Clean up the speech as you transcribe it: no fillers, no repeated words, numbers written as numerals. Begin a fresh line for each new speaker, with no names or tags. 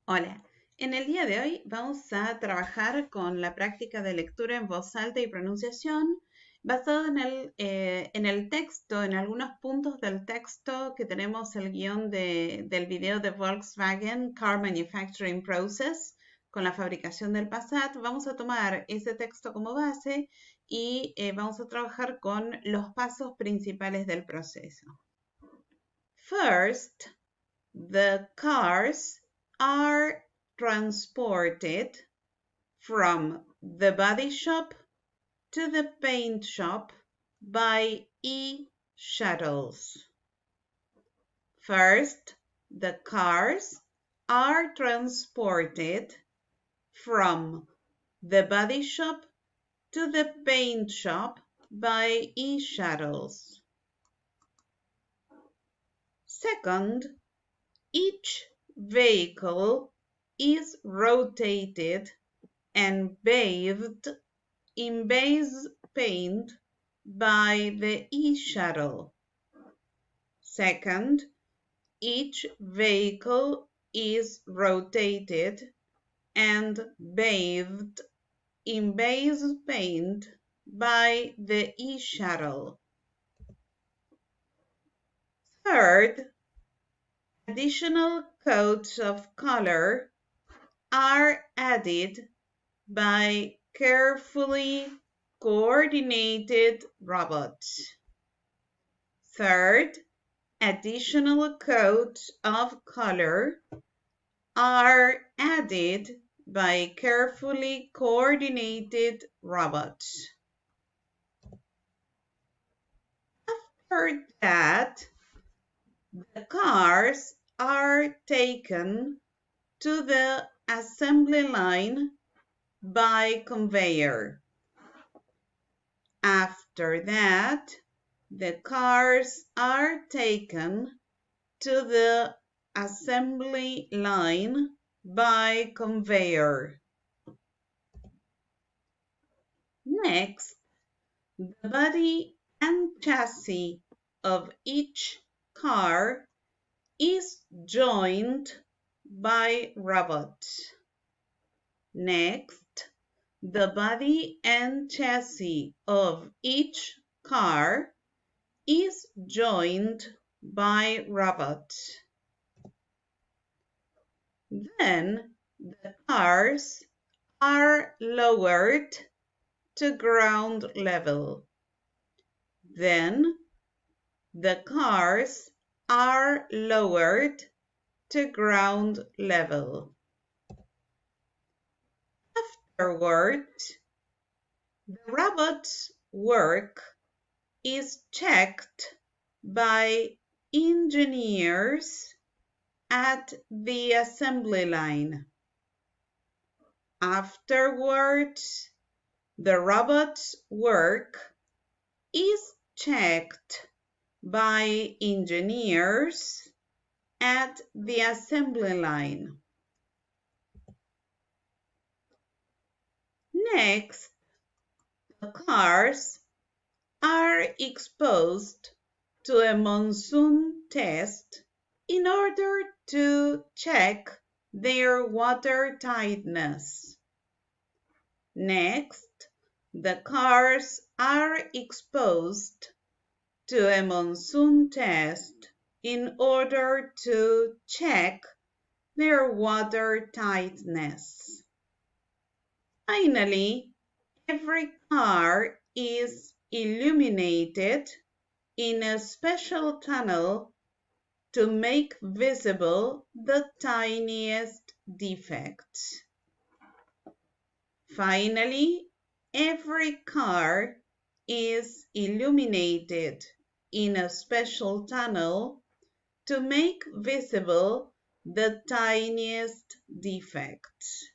Hola, en el día de hoy vamos a trabajar con la práctica de lectura en voz alta y pronunciación basado en el texto, en algunos puntos del texto que tenemos el guión del video de Volkswagen Car Manufacturing Process con la fabricación del Passat. Vamos a tomar ese texto como base y vamos a trabajar con los pasos principales del proceso. First, the cars are transported from the body shop to the paint shop by e-shuttles. First, the cars are transported from the body shop to the paint shop by e-shuttles. Second, each vehicle is rotated and bathed in base paint by the e-shuttle. Second, each vehicle is rotated and bathed in base paint by the e-shuttle. Third, additional coats of color are added by carefully coordinated robots. Third, additional coats of color are added by carefully coordinated robots. After that, the cars are taken to the assembly line by conveyor. After that, the cars are taken to the assembly line by conveyor. Next, the body and chassis of each car is joined by robots. Next, the body and chassis of each car is joined by robots. Then the cars are lowered to ground level. Then the cars are lowered to ground level. Afterwards, the robot's work is checked by engineers at the assembly line. Afterwards, the robot's work is checked by engineers at the assembly line. Next, the cars are exposed to a monsoon test in order to check their water tightness. Next, the cars are exposed to a monsoon test in order to check their water tightness. Finally, every car is illuminated in a special tunnel to make visible the tiniest defects. Finally, every car is illuminated in a special tunnel to make visible the tiniest defects.